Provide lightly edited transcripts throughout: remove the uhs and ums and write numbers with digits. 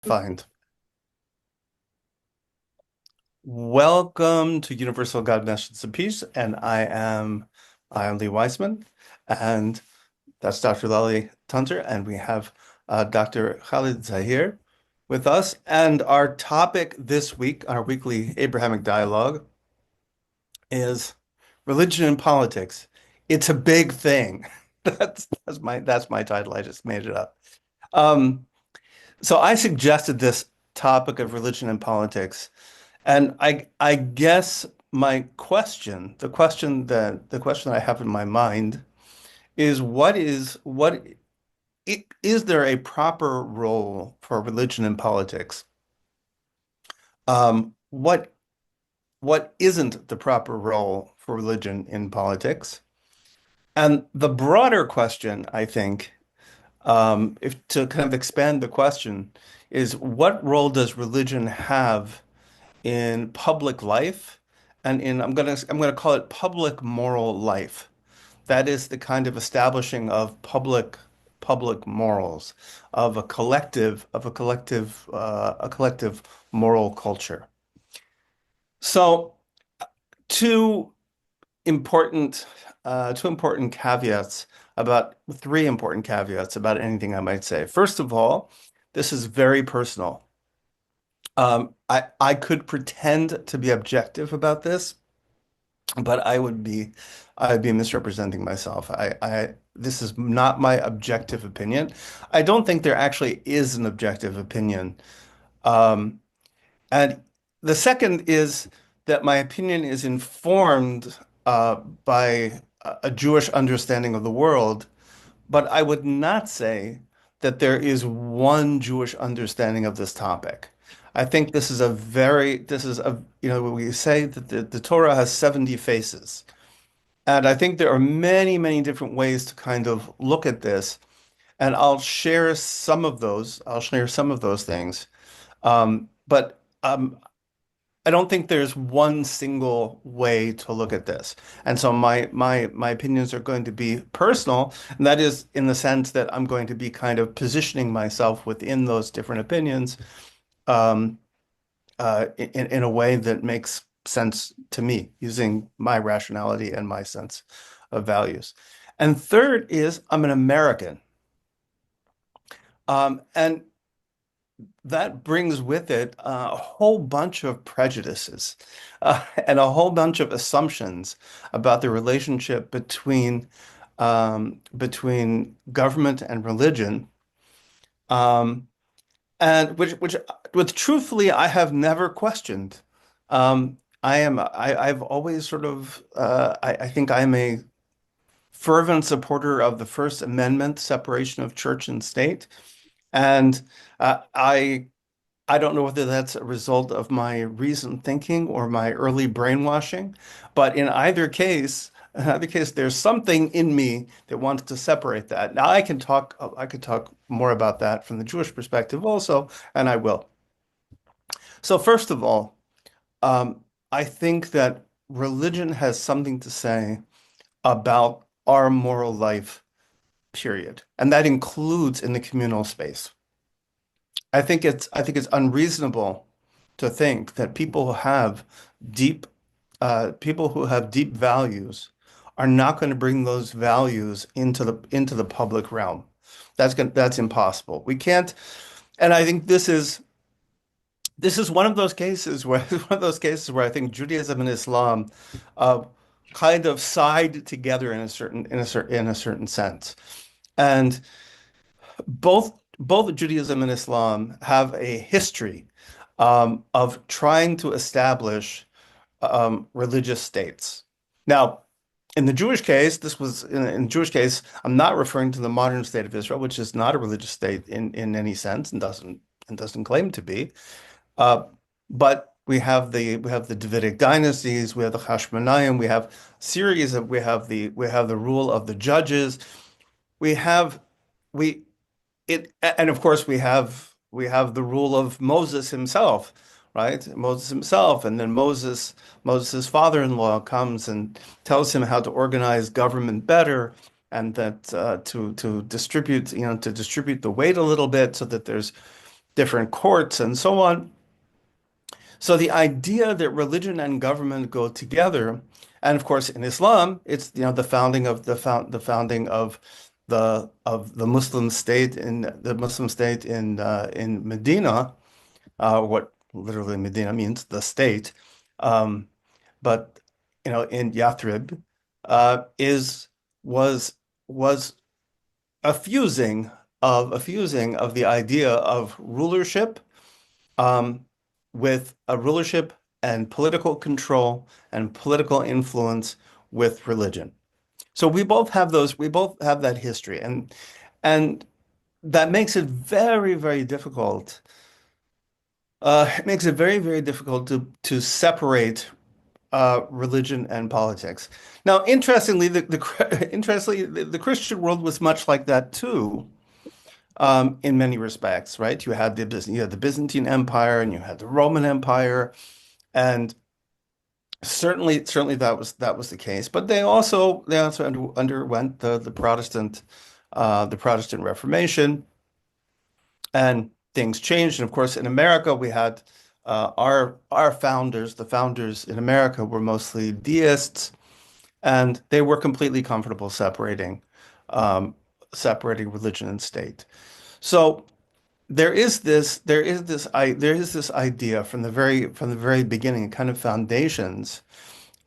Find. Welcome to Universal God Messages of Peace, and I am Lee Wiseman, and that's Dr. Lali Tunter, and we have Dr. Khalid Zahir with us. And our topic this week, our weekly Abrahamic dialogue, is religion and politics. It's a big thing. That's my title. I just made it up. Um, so I suggested this topic of religion and politics. And I guess my question, the question I have in my mind is is there a proper role for religion in politics? What isn't the proper role for religion in politics? And the broader question, I think, if to kind of expand the question, is what role does religion have in public life and in I'm gonna call it public moral life. That is the kind of establishing of public morals of a collective moral culture. So two important two important caveats about three important caveats about anything I might say. First of all, this is very personal. I could pretend to be objective about this, but I'd be misrepresenting myself. This is not my objective opinion. I don't think there actually is an objective opinion. Um, and the second is that my opinion is informed by a Jewish understanding of the world, but I would not say that there is one Jewish understanding of this topic. I think this is we say that the Torah has 70 faces. And I think there are many, many different ways to kind of look at this. And I'll share some of those things. But I don't think there's one single way to look at this. And so my opinions are going to be personal, and that is in the sense that I'm going to be kind of positioning myself within those different opinions um, in a way that makes sense to me, using my rationality and my sense of values. And third is I'm an American. And that brings with it a whole bunch of prejudices and a whole bunch of assumptions about the relationship between government and religion, um, and which truthfully I have never questioned. I've always sort of I think I'm a fervent supporter of the First Amendment, separation of church and state, and I don't know whether that's a result of my recent thinking or my early brainwashing, but in either case, there's something in me that wants to separate that. Now I could talk more about that from the Jewish perspective also, and I will. So first of all, I think that religion has something to say about our moral life, period, and that includes in the communal space. I think it's unreasonable to think that deep people who have deep values are not going to bring those values into the public realm. That's impossible. We can't, and I think this is one of those cases where I think Judaism and Islam uh, kind of side together in a certain sense. And both Judaism and Islam have a history of trying to establish religious states. Now, in the Jewish case, in the Jewish case, I'm not referring to the modern state of Israel, which is not a religious state in any sense and doesn't claim to be. Uh, but we have the Davidic dynasties, we have the Hashmonaim, we have series of we have the rule of the judges, we have we it and of course we have the rule of Moses himself, right? Moses himself, and then Moses' father-in-law comes and tells him how to organize government better, and that to distribute the weight a little bit so that there's different courts and so on. So the idea that religion and government go together, and of course in Islam, it's the founding of the founding of the Muslim state in Medina, what literally Medina means, the state, um, but in Yathrib, is was was a fusing of the idea of rulership, um, with a rulership and political control and political influence with religion. So we both have that history, and that makes it very, very difficult. It makes it very, very difficult to separate religion and politics. Now, interestingly, interestingly, the Christian world was much like that too, in many respects, right? You had the Byzantine Empire and you had the Roman Empire, and certainly that was the case. But they also underwent the Protestant Reformation, and things changed. And of course, in America, we had our founders. The founders in America were mostly deists, and they were completely comfortable separating religion and state. So there is this idea from the very beginning, kind of foundations,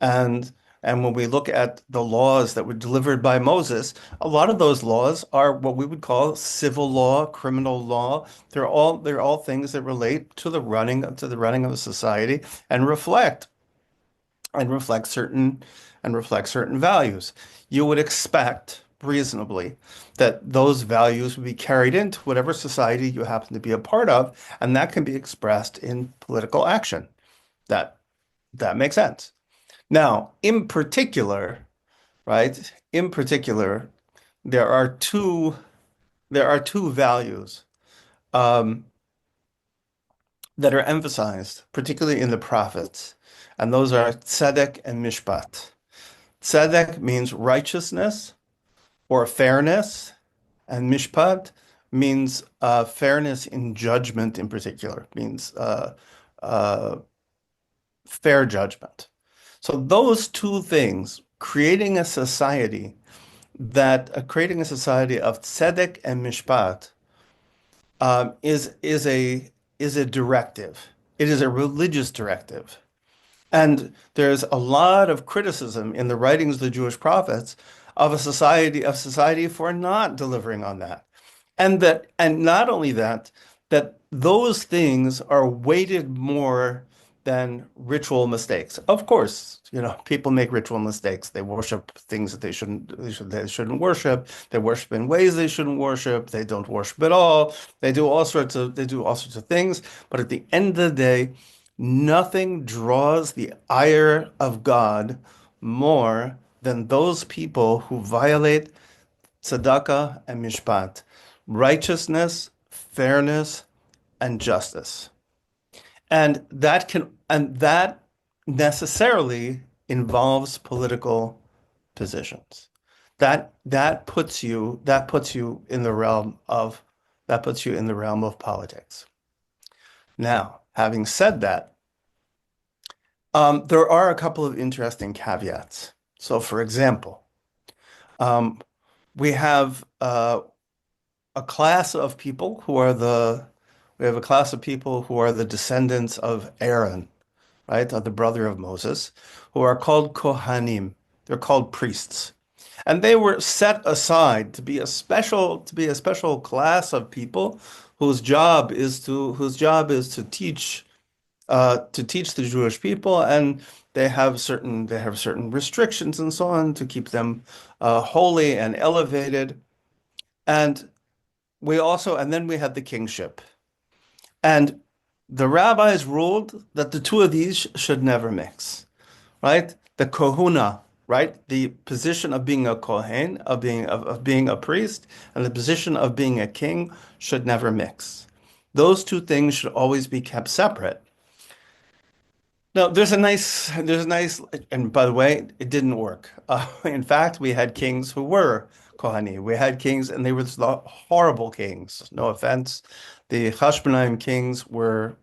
and when we look at the laws that were delivered by Moses, a lot of those laws are what we would call civil law, criminal law. They're all things that relate to the running of a society and and reflect certain reflect certain values. You would expect reasonably that those values would be carried into whatever society you happen to be a part of, and that can be expressed in political action. That that makes sense. Now, in particular, right? In particular, there are two there are two values um, that are emphasized, particularly in the prophets, and those are tzedek and mishpat. Tzedek means righteousness or fairness, and mishpat means fairness in judgment in particular, means uh, fair judgment. So those two things, creating a society of tzedek and mishpat, is a directive. It is a religious directive. And there's a lot of criticism in the writings of the Jewish prophets of society for not delivering on that. And not only that, that those things are weighted more than ritual mistakes. Of course, people make ritual mistakes. They worship things that they shouldn't worship. They worship in ways they shouldn't worship. They don't worship at all. They do all sorts of things. But at the end of the day, nothing draws the ire of God more than those people who violate tzedakah and mishpat, righteousness, fairness, and justice. And that necessarily involves political positions. That puts you in the realm of politics. Now, having said that, there are a couple of interesting caveats. So, for example, um, we have a class of people who are the we have a class of people who are the descendants of Aaron, right, of the brother of Moses, who are called Kohanim. They're called priests, and they were set aside to be a special class of people whose job is to teach the Jewish people, and they have certain restrictions and so on to keep them holy and elevated. And and then we had the kingship. And the rabbis ruled that the two of these should never mix, right? The kohuna, right? The position of being a kohen, of being a priest, and the position of being a king should never mix. Those two things should always be kept separate. No, there's a nice, and by the way, it didn't work. In fact, we had kings who were Kohani. We had kings, and they were the horrible kings. No offense. The Hashmonaim kings were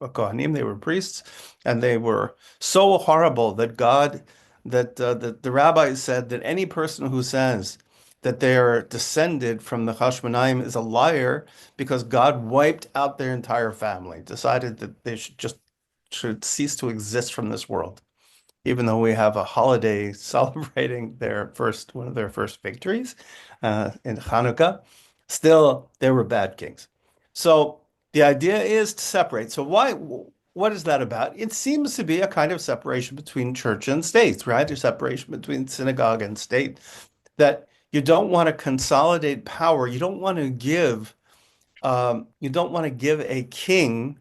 Kohanim, they were priests, and they were so horrible that that the rabbis said that any person who says that they are descended from the Hashmonaim is a liar because God wiped out their entire family, decided that they should cease to exist from this world, even though we have a holiday celebrating one of their first victories in Hanukkah, still they were bad kings. So the idea is to separate. So what is that about? It seems to be a kind of separation between church and state, right? A separation between synagogue and state, that you don't want to consolidate power. You don't want to give a king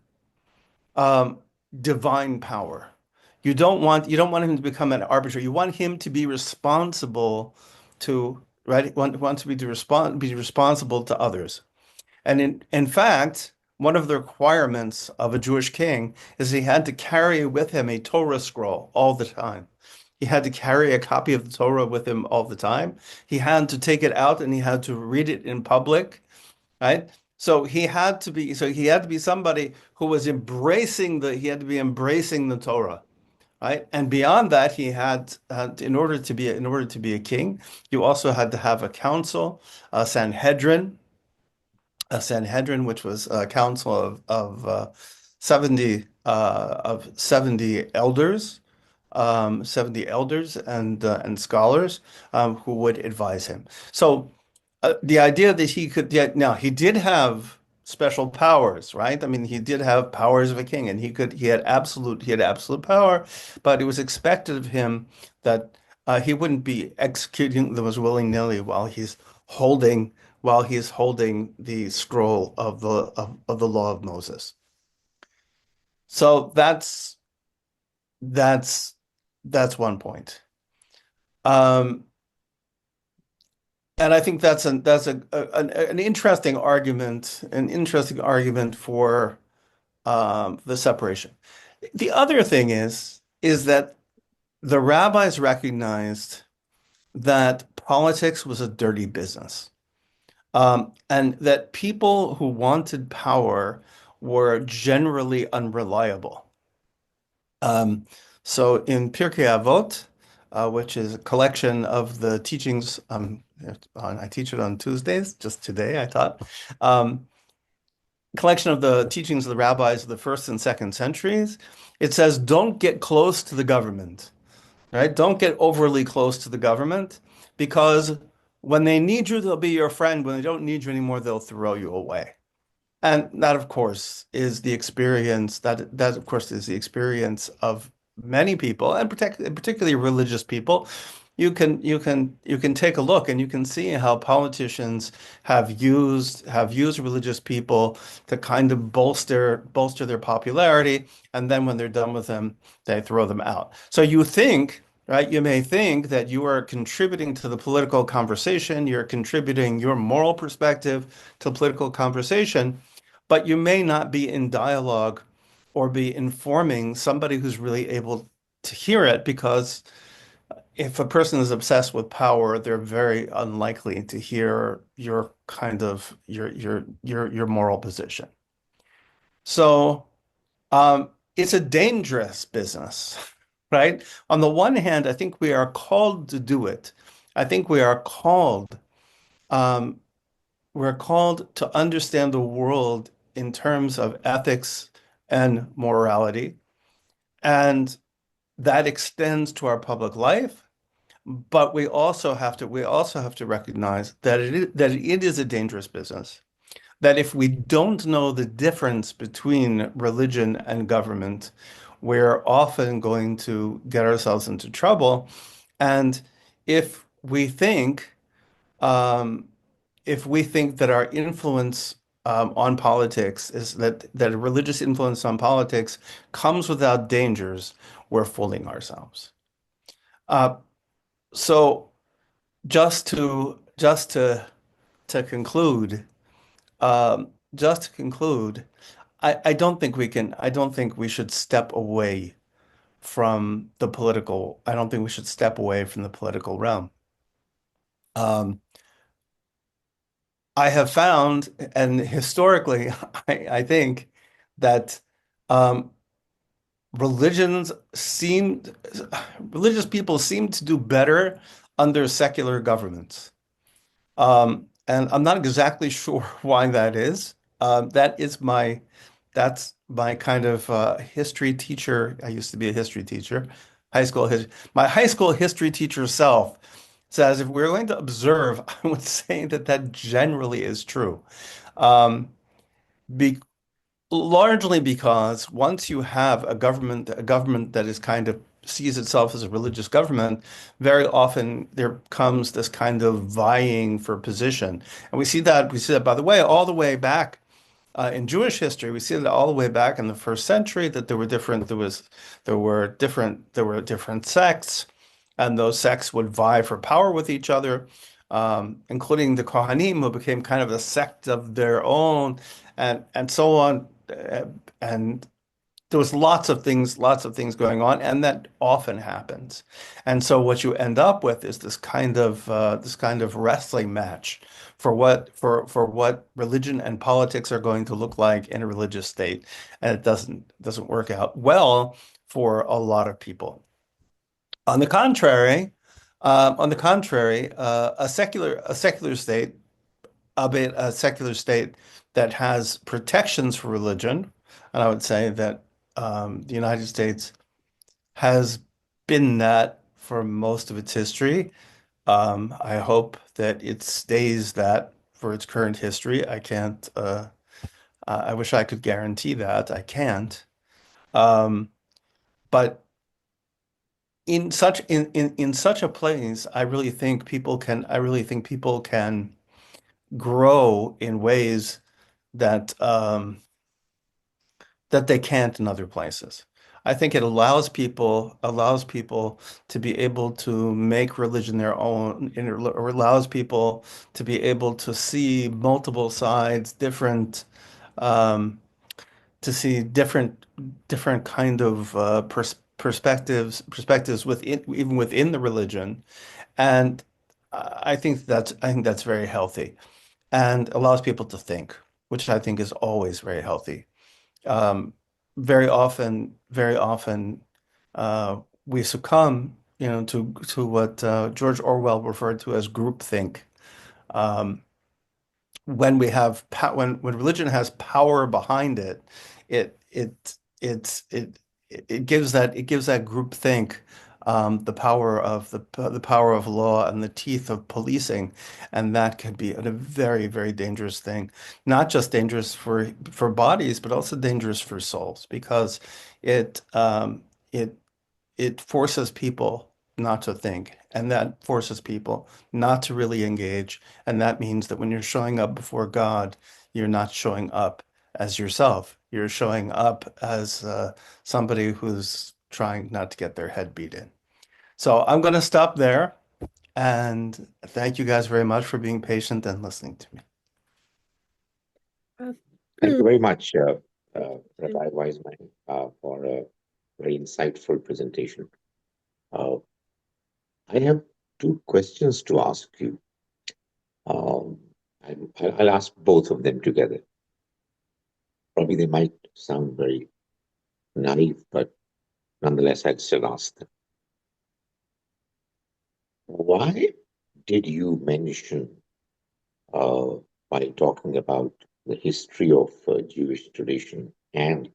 um, divine power. You don't want him to become an arbiter. You want him to be responsible to, right? Want to be responsible to others. And in fact, one of the requirements of a Jewish king is he had to carry with him a Torah scroll all the time. He had to carry a copy of the Torah with him all the time. He had to take it out and he had to read it in public, right? So he had to be somebody who was he had to be embracing the Torah, right? And beyond that, in order to be a king, you also had to have a council, a Sanhedrin, which was a council of 70 elders, 70 elders and scholars who would advise him. So the idea that now he did have special powers, right? I mean, he did have powers of a king, and he had absolute power, but it was expected of him that he wouldn't be executing those willy-nilly holding while he's holding the scroll of the law of Moses. So that's one point. Um, And I think an an interesting argument for the separation. The other thing is that the rabbis recognized that politics was a dirty business, and that people who wanted power were generally unreliable. Um, so in Pirkei Avot, which is a collection of the teachings, I teach it on Tuesdays, just today, I thought, collection of the teachings of the rabbis of the first and second centuries. It says, don't get close to the government, right? Don't get overly close to the government because when they need you, they'll be your friend. When they don't need you anymore, they'll throw you away. And that, of course, is the experience that of course is the experience of many people, and particularly religious people. You can take a look and you can see how politicians have used religious people to kind of bolster their popularity, and then when they're done with them, they throw them out. So you think, right? You may think that you are contributing to the political conversation, you're contributing your moral perspective to the political conversation, but you may not be in dialogue or be informing somebody who's really able to hear it, because if a person is obsessed with power, they're very unlikely to hear your moral position. So it's a dangerous business, right? On the one hand, I think we are called to do it. I think um, we're called to understand the world in terms of ethics and morality, and that extends to our public life. But we also have to recognize that it is a dangerous business. That if we don't know the difference between religion and government, we're often going to get ourselves into trouble. And if we think um, if we think that our influence on politics is that a religious influence on politics comes without dangers, we're fooling ourselves. Uh, so just to conclude, just to conclude, I don't think we should step away from the political. I don't think we should step away from the political realm. Um, I have found, and historically, I think that um, religions seemed, religious people seem to do better under secular governments. And I'm not exactly sure why that is. That is that's my kind of history teacher. I used to be a history teacher, high school history. My high school history teacher self says if we're going to observe, I would say that that generally is true. Um, be, Largely because once you have a government that is kind of sees itself as a religious government, very often there comes this kind of vying for position. And we see that, by the way, all the way back in Jewish history. We see that all the way back in the first century that there were different sects, and those sects would vie for power with each other, including the Kohanim, who became kind of a sect of their own, and so on. And there was lots of things going on, and that often happens. And so what you end up with is this kind of wrestling match for what religion and politics are going to look like in a religious state, and it doesn't work out well for a lot of people. On the contrary, a secular state, albeit a secular state that has protections for religion, and I would say that the United States has been that for most of its history. I hope that it stays that for its current history. I can't, I wish I could guarantee that. I can't. Um, but in such a place, I really think people can grow in ways that that they can't in other places. I think it allows people to be able to make religion their own, and or allows people to be able to see multiple sides, um, to see different kind of perspectives within even within the religion, and I think that's very healthy and allows people to think, which I think is always very healthy. Um, Very often, we succumb, to what George Orwell referred to as groupthink. Um, when religion has power behind it, it it it's it gives that groupthink the power of the power of law and the teeth of policing, and that can be a very dangerous thing. Not just dangerous for bodies, but also dangerous for souls because it it it forces people not to think, and that forces people not to really engage. And that means that when you're showing up before God, you're not showing up as yourself. You're showing up as somebody who's trying not to get their head beat in. So I'm going to stop there. And thank you guys very much for being patient and listening to me. Thank you very much, Rabbi Wiseman, for a very insightful presentation. Uh, I have two questions to ask you. Um, I'll ask both of them together. Probably they might sound very naive, but nonetheless, I'd still ask them. Why did you mention, uh, while talking about the history of Jewish tradition and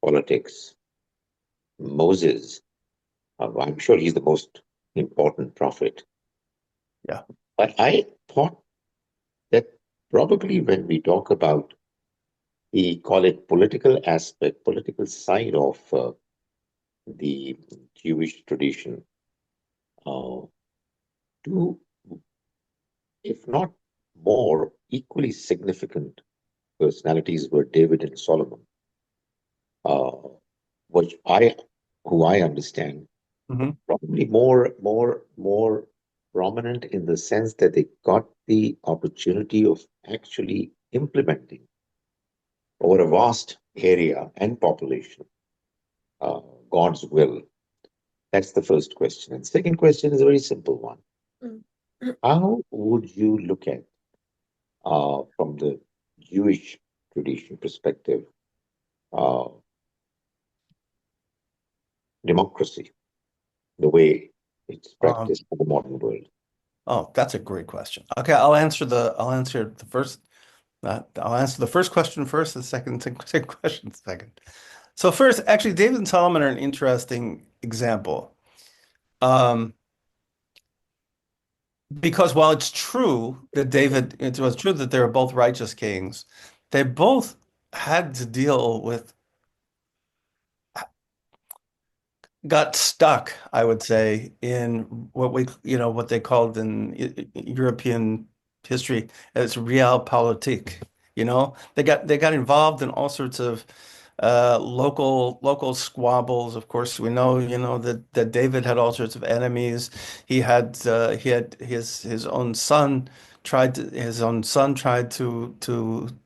politics, Moses? I'm sure he's the most important prophet. Yeah. But I thought that probably when we talk about the, call it political aspect, political side of the Jewish tradition, uh, two, if not more, equally significant personalities were David and Solomon, uh, which who I understand, Hmm. probably more prominent in the sense that they got the opportunity of actually implementing over a vast area and population uh, God's will. That's the first question. And second question is a very simple one. How would you look at from the Jewish tradition perspective, uh, democracy, the way it's Um, practiced in the modern world? oh, that's a great question. Okay, I'll answer the first question first, the second question second. So first, actually, David and Solomon are an interesting example. Um, because while it's true that it was true that they were both righteous kings, they both had to deal with got stuck, I would say, in what they called in European history as realpolitik. They got involved in all sorts of local squabbles. Of course, we know, that David had all sorts of enemies. He had his own son tried to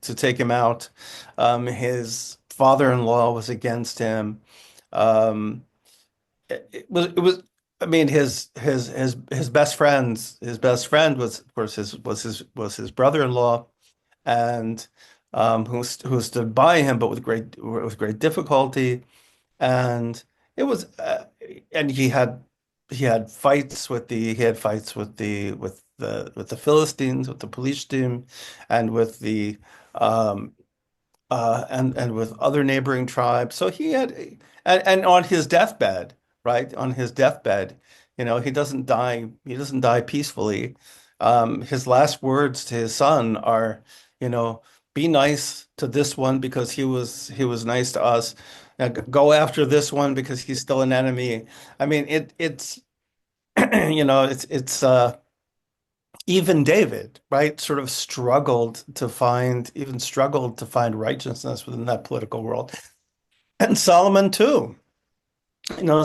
take him out. His father-in-law was against him. Um, it was I mean his best friend was of course his brother-in-law and who stood by him but with great difficulty and it was and he had fights with the Philistines, with the police team, and with the um and with other neighboring tribes. So and on his deathbed, right? On his deathbed, he doesn't die peacefully. His last words to his son are, you know, be nice to this one because he was nice to us. Go after this one because he's still an enemy. I mean, it's it's even David, right, sort of struggled to find righteousness within that political world. And Solomon too.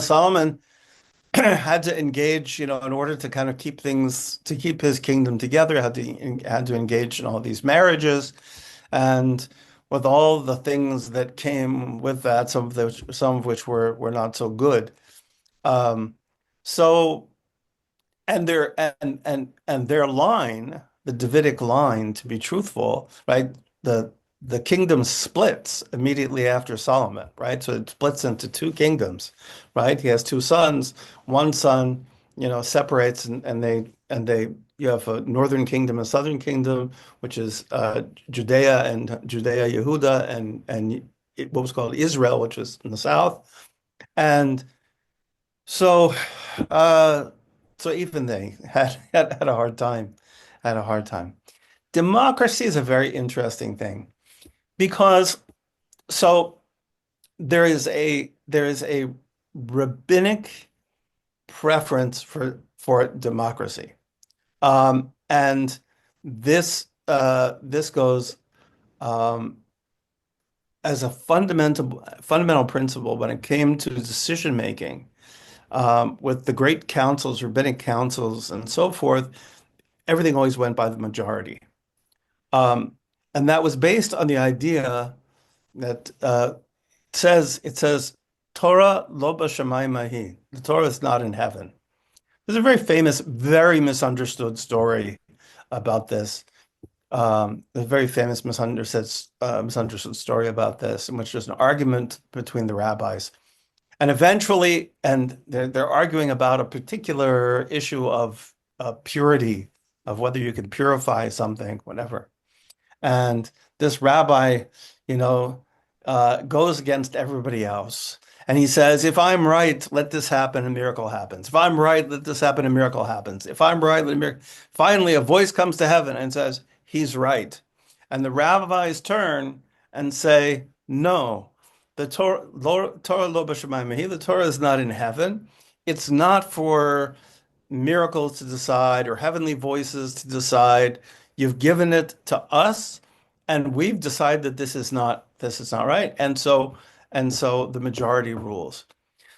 Solomon had to engage, in order to kind of keep his kingdom together, had to engage in all these marriages, and with all the things that came with that, some of which were not so good. Um, so and their line, the Davidic line, to be truthful, right? The the kingdom splits immediately after Solomon, right? So it splits into two kingdoms, right? He has two sons. One son, separates and they you have a northern kingdom, a southern kingdom, which is Judea, Yehuda, and what was called Israel, which was in the south. And so, uh, so even they had a hard time, had a hard time. Democracy is a very interesting thing because so there is a rabbinic preference for democracy, and this goes as a fundamental principle when it came to decision making with the great councils, rabbinic councils, and so forth. Everything always went by the majority. Um, and that was based on the idea that it says Torah lo b'shamayim mahi. The Torah is not in heaven. There's a very famous, very misunderstood story about this. A very famous misunderstood story about this, in which there's an argument between the rabbis. And eventually, and they're arguing about a particular issue of purity, of whether you can purify something, whatever. And this rabbi, you know, goes against everybody else. And he says, if I'm right, let this happen, a miracle happens. If I'm right, let this happen, a miracle happens. If I'm right, let a miracle. Finally, a voice comes to heaven and says, he's right. And the rabbis turn and say, no, the Torah lo b'shamayim, the Torah is not in heaven. It's not for miracles to decide or heavenly voices to decide. You've given it to us, and we've decided that this is not right. And so the majority rules.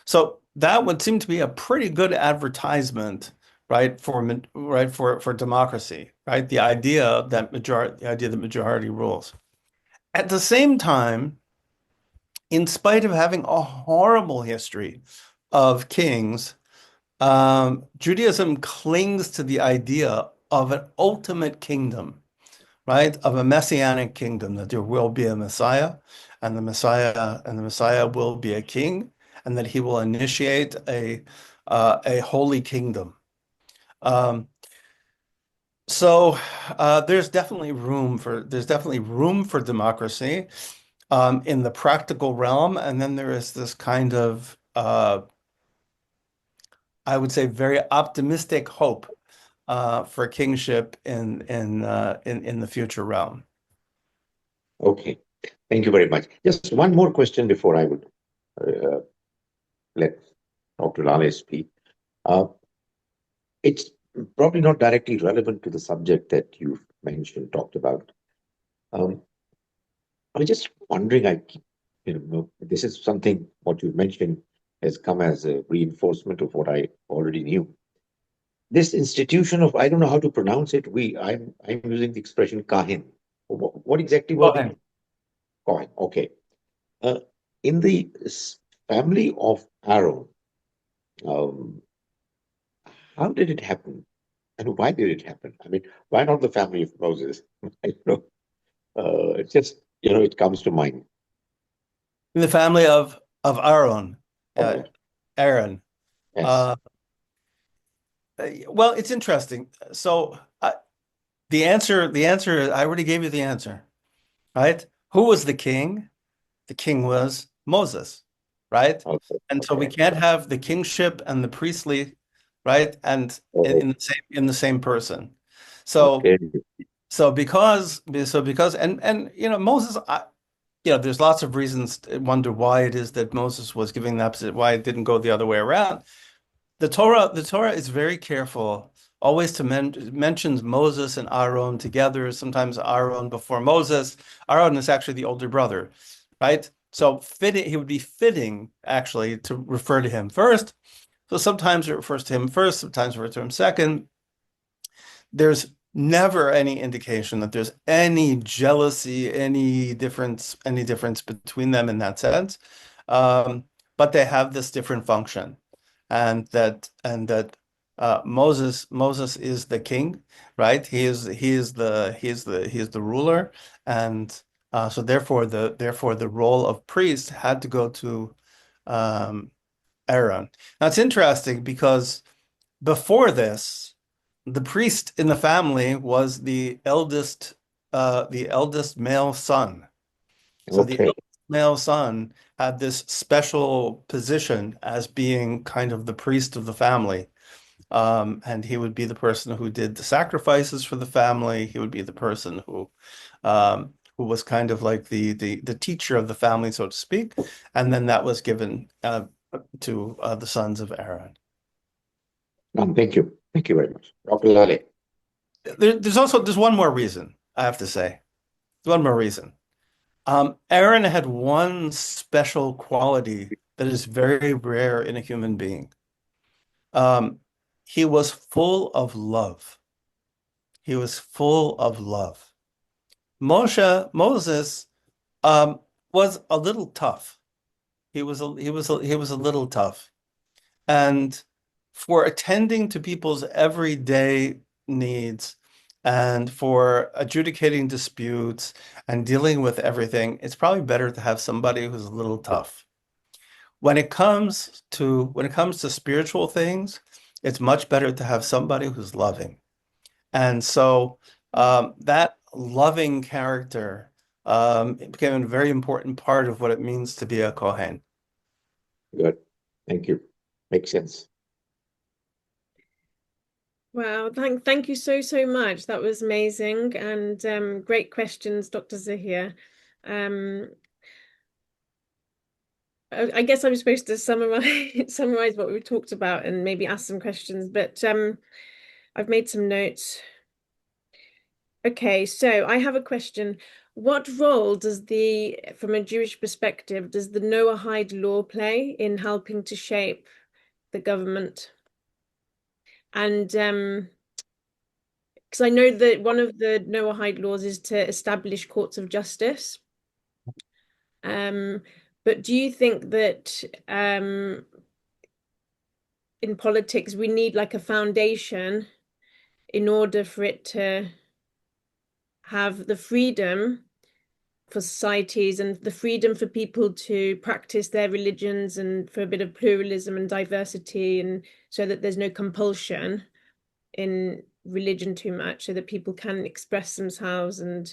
So that would seem to be a pretty good advertisement, right, for democracy, right? The idea that majority rules. At the same time, in spite of having a horrible history of kings, Judaism clings to the idea of an ultimate kingdom, right, of a messianic kingdom, that there will be a Messiah, and the Messiah will be a king, and that he will initiate a holy kingdom. Um, so there's definitely room for democracy in the practical realm, and then there is this kind of I would say very optimistic hope for kingship in the future realm. Okay. Thank you very much. Just one more question before I would uh, let Dr. Lale speak. Uh, it's probably not directly relevant to the subject that you've mentioned, talked about. Um, I was just wondering, this is something what you mentioned has come as a reinforcement of what I already knew. This institution of, I don't know how to pronounce it. I'm using the expression kahin. What exactly Go was the ahead. kahin? Okay. Uh, in the family of Aaron, um, how did it happen? And why did it happen? I mean, why not the family of Moses? I don't know. It's just, it comes to mind. In the family of Aaron, uh, Okay. Aaron. Yes. Uh, well, it's interesting. So the answer, I already gave you the answer, right? Who was the king? The king was Moses, right? Okay. And so we Okay. can't have the kingship and the priestly, right? And Oh, in the same person. So okay. because and Moses, there's lots of reasons to wonder why it is that Moses was giving the opposite, why it didn't go the other way around. The Torah is very careful always to mentions Moses and Aaron together, sometimes Aaron before Moses. Aaron is actually the older brother, right? So fitting, he would be fitting actually to refer to him first. So sometimes it refers to him first, sometimes it refers to him second. There's never any indication that there's any jealousy, any difference between them in that sense. Um, but they have this different function, and that Moses is the king, right? He is the ruler, and so therefore the role of priest had to go to um, Aaron. Now it's interesting because before this, the priest in the family was the eldest male son. So the Okay. eldest male son had this special position as being kind of the priest of the family. And he would be the person who did the sacrifices for the family. He would be the person who was kind of like the teacher of the family, so to speak. And then that was given to the sons of Aaron. Thank you. Thank you very much. Dr. Lale. There's one more reason, I have to say. One more reason. Aaron had one special quality that is very rare in a human being. Um, he was full of love. He was full of love. Moses, um, was a little tough. He was a little tough. And for attending to people's everyday needs and for adjudicating disputes and dealing with everything, it's probably better to have somebody who's a little tough. When it comes to spiritual things, it's much better to have somebody who's loving. And so that loving character it became a very important part of what it means to be a Kohen. Good. Thank you. Makes sense. Wow, thank you so much. That was amazing and great questions, Dr. Zahir. Um, I guess I'm supposed to summarize what we've talked about and maybe ask some questions, but I've made some notes. Okay, so I have a question. What role from a Jewish perspective, does the Noahide law play in helping to shape the government? And because I know that one of the Noahide laws is to establish courts of justice. Um, but do you think that in politics we need like a foundation in order for it to have the freedom for societies and the freedom for people to practice their religions and for a bit of pluralism and diversity, and so that there's no compulsion in religion too much, so that people can express themselves. And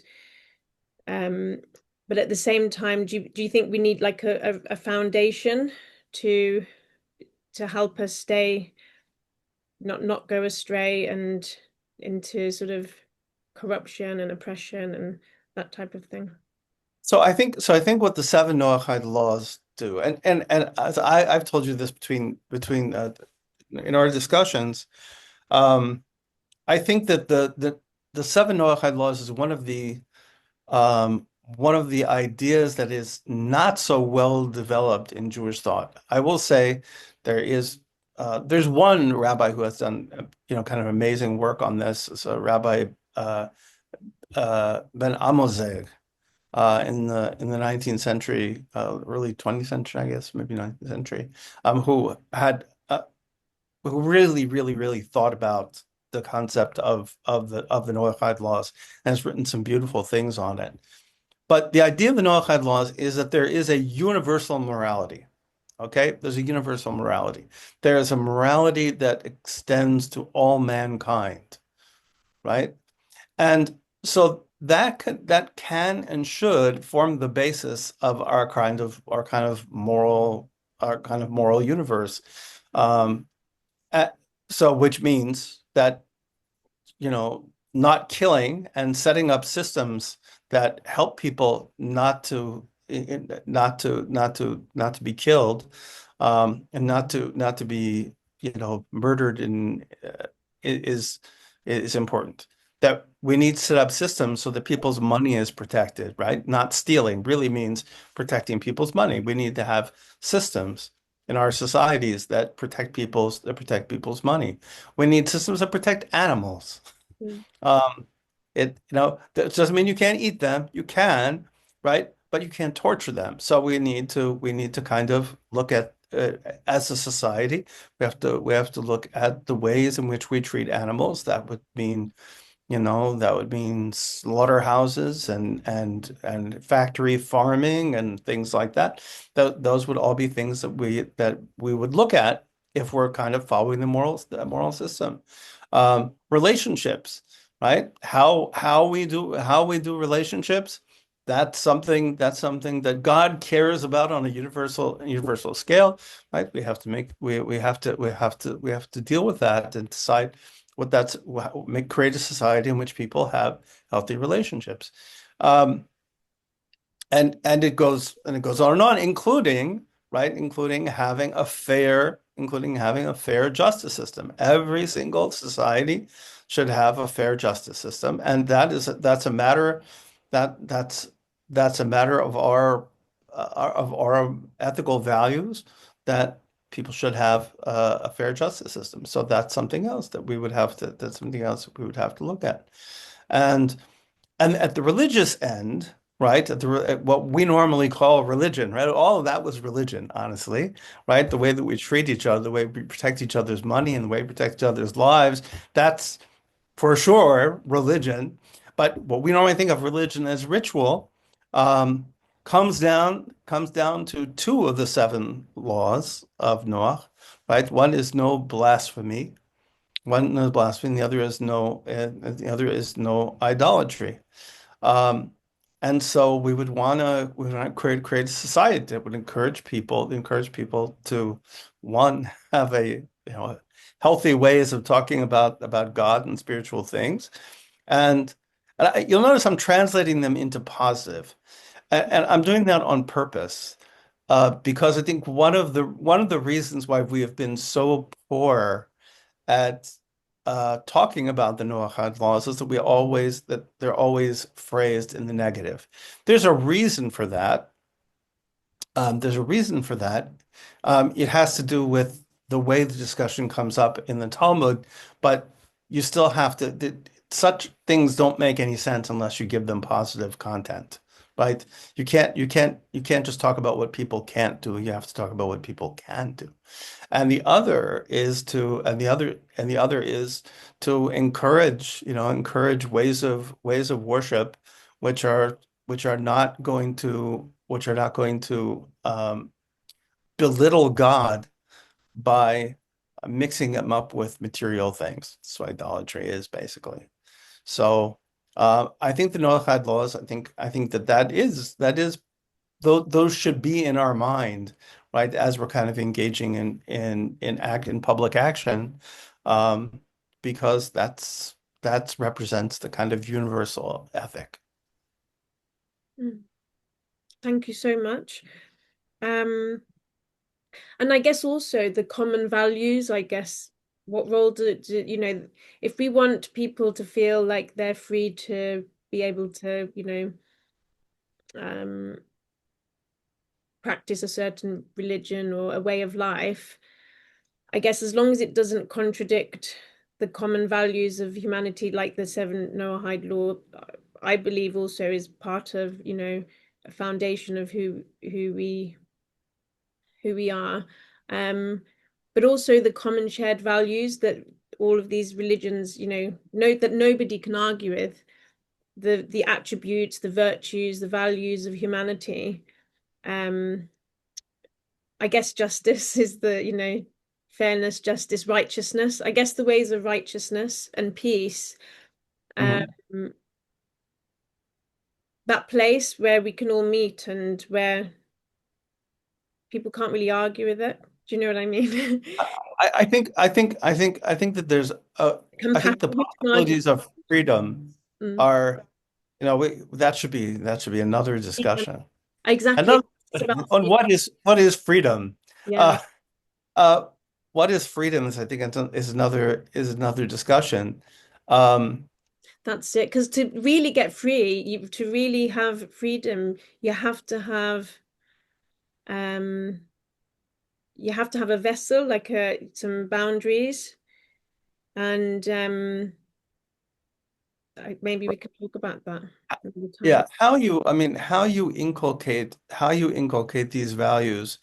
um but at the same time, do you think we need like a foundation to help us stay, not go astray and into sort of corruption and oppression and that type of thing? So I think what the seven Noahide laws do, and as I've told you this between in our discussions, um, I think that the seven Noahide laws is one of the ideas that is not so well developed in Jewish thought. I will say there is there's one rabbi who has done kind of amazing work on this. It's a Rabbi Ben Amozeg in the 19th century, early 20th century, I guess, maybe 19th century, who had who really thought about the concept of the Noahide laws and has written some beautiful things on it. But the idea of the Noahide laws is that there is a universal morality. Okay, there's a universal morality. There is a morality that extends to all mankind, right? And so that can and should form the basis of our kind of moral universe. Um, at, so which means that not killing and setting up systems that help people not to be killed, and not to be murdered is important. That we need to set up systems so that people's money is protected, right? Not stealing really means protecting people's money. We need to have systems in our societies that protect people's money. We need systems that protect animals. Mm. Um, that doesn't mean you can't eat them. You can, right? But you can't torture them. So we need to kind of look at as a society, we have to look at the ways in which we treat animals. That would mean slaughterhouses and factory farming and things like that. Those would all be things that we would look at if we're kind of following the moral system. Relationships, right? How we do relationships. That's something that God cares about on a universal scale, right? We have to deal with that and decide create a society in which people have healthy relationships. Um, and it goes on and on, including, right, including having a fair justice system. Every single society should have a fair justice system, and that's a matter that's a matter of our ethical values, that people should have a fair justice system. So that's something else that we would have to look at. And at the religious end, right, at what we normally call religion, right? All of that was religion, honestly, right? The way that we treat each other, the way we protect each other's money, and the way we protect each other's lives, that's for sure religion. But what we normally think of religion as ritual, um, comes down to two of the seven laws of Noah, right? One is no blasphemy. One is blasphemy, the other is no idolatry. Um, and so we want to create a society that would encourage people to, one, have healthy ways of talking about God and spiritual things. And, you'll notice I'm translating them into positive. And I'm doing that on purpose, because I think one of the reasons why we have been so poor at talking about the Noahide laws is that they're always phrased in the negative. There's a reason for that. There's a reason for that. It has to do with the way the discussion comes up in the Talmud, but you still have to. Such things don't make any sense unless you give them positive content, right? You can't just talk about what people can't do. You have to talk about what people can do. And the other is to encourage, encourage ways of worship which are which are not going to belittle God by mixing them up with material things. That's what idolatry is basically. So I think the Noahide laws, I think that is those should be in our mind, right, as we're kind of engaging in public action, um, because that represents the kind of universal ethic. Mm. Thank you so much. Um, and I guess also the common values, I guess, what role if we want people to feel like they're free to be able to, um, practice a certain religion or a way of life, I guess as long as it doesn't contradict the common values of humanity, like the seven Noahide law, I believe also is part of, a foundation of who we are. Um, but also the common shared values that all of these religions, note that nobody can argue with, the attributes, the virtues, the values of humanity. Um, I guess justice is fairness, justice, righteousness. I guess the ways of righteousness and peace. Um, Mhm. that place where we can all meet and where people can't really argue with it. Do you know what I mean? I think that I think Compassion, the who can argue? possibilities of freedom Mm. are, that should be another Freedom. discussion. Exactly. Another It's about on freedom. what is freedom? Yeah, Uh, uh, what is freedom is, I think, is another discussion. Um, that's it. Because to really get free, to really have freedom, um you have to have a vessel, like some boundaries, and maybe we could talk about that another time. yeah, how you inculcate these values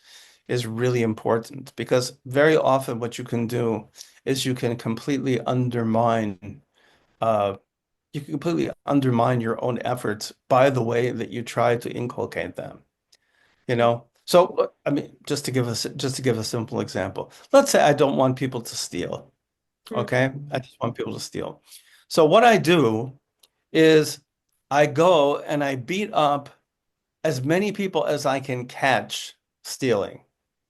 is really important because very often what you can do is uh, you can completely undermine your own efforts by the way that you try to inculcate them. So I mean, just to give a simple example, let's say I don't want people to steal. Mm. Okay, I just want people to steal. So what I do is I go and I beat up as many people as I can catch stealing.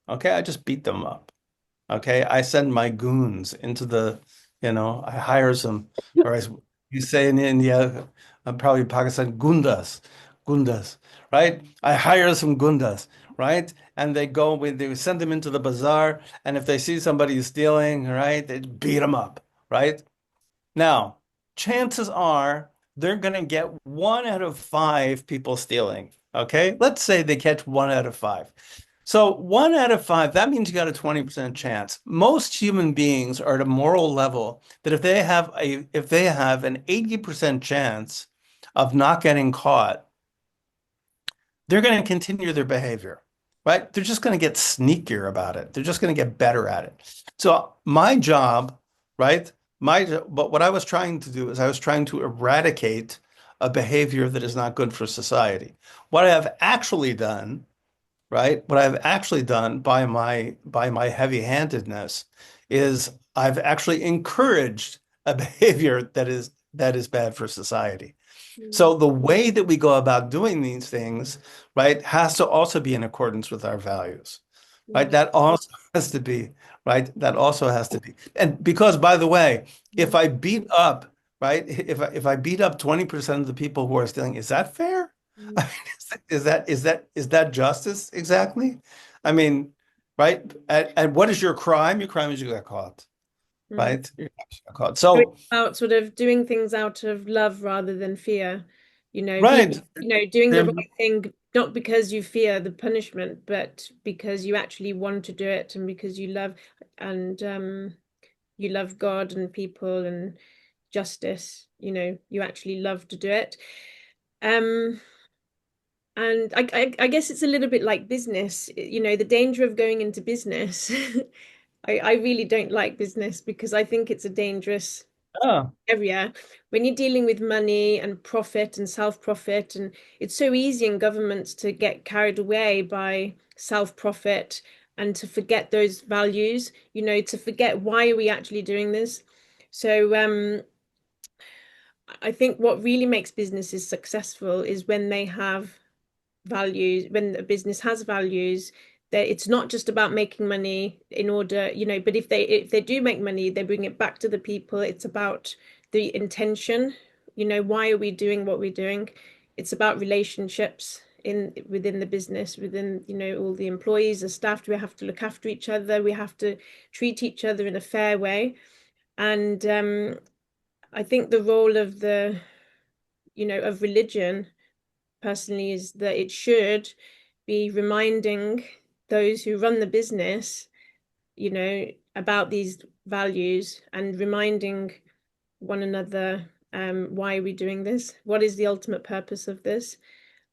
Okay, I just beat them up. Okay, I send my goons into I hire some, or as you say in India, probably Pakistan, gundas, right? I hire some gundas, right? And they send them into the bazaar, and if they see somebody stealing, right, they beat them up, right? Now, chances are they're going to get 1 out of 5 people stealing. Okay. Let's say they catch 1 out of 5. So 1 out of 5, that means you got a 20% chance. Most human beings are at a moral level that if they have an 80% chance of not getting caught, they're going to continue their behavior, right? They're just going to get sneakier about it. They're just going to get better at it. So my job, right? But what I was trying to do is I was trying to eradicate a behavior that is not good for society. What I have actually done, right? What I've actually done by my heavy-handedness is I've actually encouraged a behavior that is bad for society. Mm. So the way that we go about doing these things, right, has to also be in accordance with our values, right? Yeah. That also has to be, right? That also has to be. And because, by the way, if Mm. I beat up, right, if I beat up 20% of the people who are stealing, is that fair? I Mm. mean, is that justice exactly? I mean, right? And what is your crime? Your crime is you got caught, Mm. right? You got caught. So it's So, about sort of doing things out of love rather than fear. right. Doing the There, right thing, not because you fear the punishment, but because you actually want to do it and because you love God and people and justice. You actually love to do it. Um, And I guess it's a little bit like business, the danger of going into business. I really don't like business because I think it's a dangerous Yeah. area when you're dealing with money and profit and self-profit, and it's so easy in governments to get carried away by self-profit and to forget those values, to forget why are we actually doing this. So I think what really makes businesses successful is when they have values, when a business has values, that it's not just about making money in order, but if they do make money, they bring it back to the people. It's about the intention, why are we doing what we're doing? It's about relationships in within the business, within, all the employees, the staff. We have to look after each other. We have to treat each other in a fair way. And I think the role of of religion personally is that it should be reminding those who run the business, about these values and reminding one another, why are we doing this? What is the ultimate purpose of this?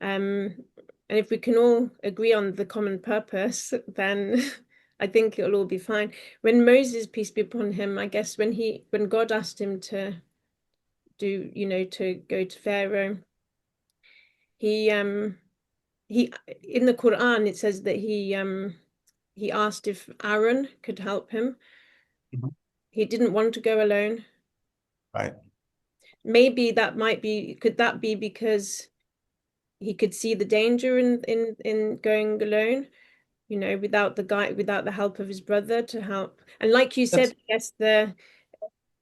And if we can all agree on the common purpose, then I think it'll all be fine. When Moses, peace be upon him, I guess when God asked him to to go to Pharaoh, he he in the Quran it says that he asked if Aaron could help him. Mhm. He didn't want to go alone. Right. Maybe could that be because he could see the danger in going alone, without the help of his brother to help. And like you said, That's I guess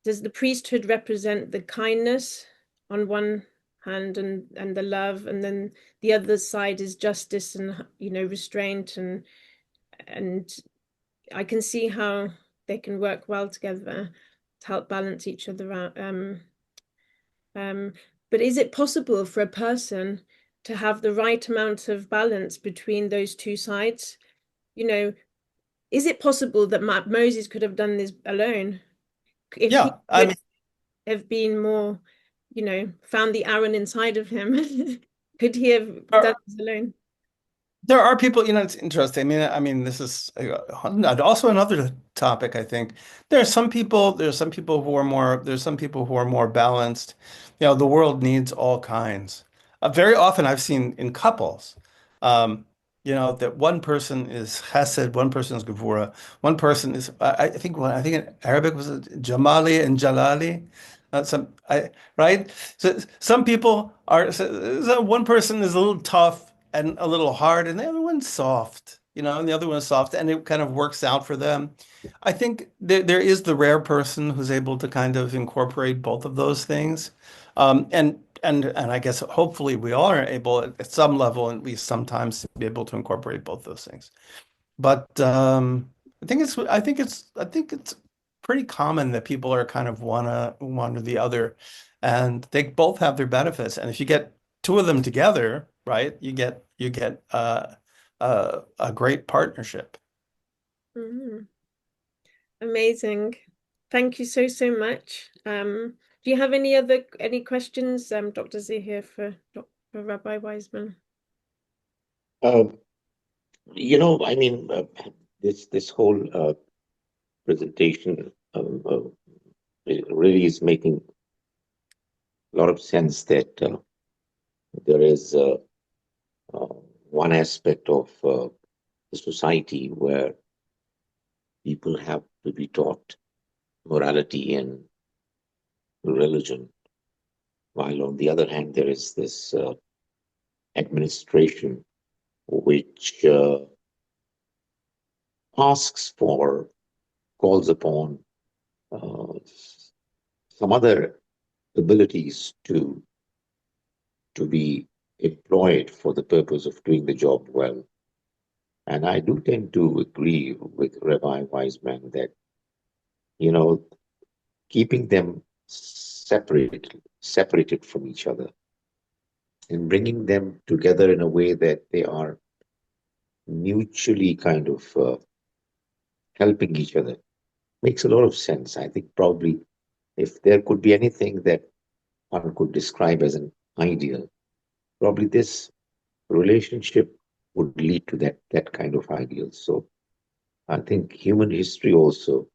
does the priesthood represent the kindness on one hand and the love, and then the other side is justice and restraint, and I can see how they can work well together to help balance each other out. Um, but is it possible for a person to have the right amount of balance between those two sides? You know, is it possible that Moses could have done this alone if he yeah. I would mean, have been more, found the Aaron inside of him? Could he have done there this alone? there are people, it's interesting. I mean, this is also another topic, I think. There's some people who are more balanced. The world needs all kinds. Very often I've seen in couples, um, that one person is Chesed, one person is Gevura, one person is, I think in Arabic was it Jamali and Jalali. Right? So some people are, so one person is a little tough and a little hard, and the other one's soft, and the other one's soft, and it kind of works out for them. I think there is the rare person who's able to kind of incorporate both of those things. And I guess hopefully we all are able at some level, at least sometimes, to be able to incorporate both those things. But I think it's pretty common that people are kind of one or the other, and they both have their benefits. And if you get two of them together, right, you get a great partnership. Mhm. Amazing. Thank you so, so much. Do you have any questions, Dr. Z here for Rabbi Wiseman? Um, I mean, this whole presentation it really is making a lot of sense that there is uh, one aspect of the society where people have to be taught morality and religion, while on the other hand, there is this administration which asks for, calls upon uh, some other abilities to be employed for the purpose of doing the job well. And I do tend to agree with Rabbi Wiseman that, you know, keeping them separated from each other and bringing them together in a way that they are mutually kind of helping each other makes a lot of sense. I think probably if there could be anything that one could describe as an ideal, probably this relationship would lead to that kind of ideal. So I think human history also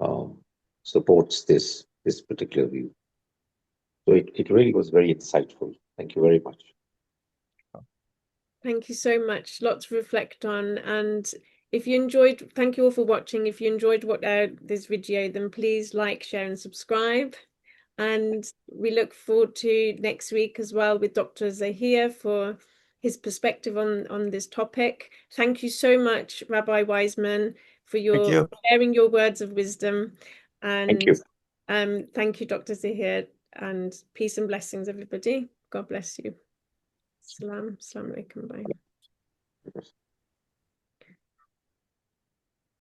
um, supports this particular view. So it really was very insightful. Thank you very much. Thank you so much. Lots to reflect on. And if you enjoyed, thank you all for watching. If you enjoyed this video, then please like, share, and subscribe. And we look forward to next week as well with Dr. Zahir for his perspective on this topic. Thank you so much, Rabbi Wiseman, for Thank your you. sharing your words of wisdom. Thank And you. thank you, Dr. Zahir, and peace and blessings, everybody. God bless you. Salam, salam alaikum, bye.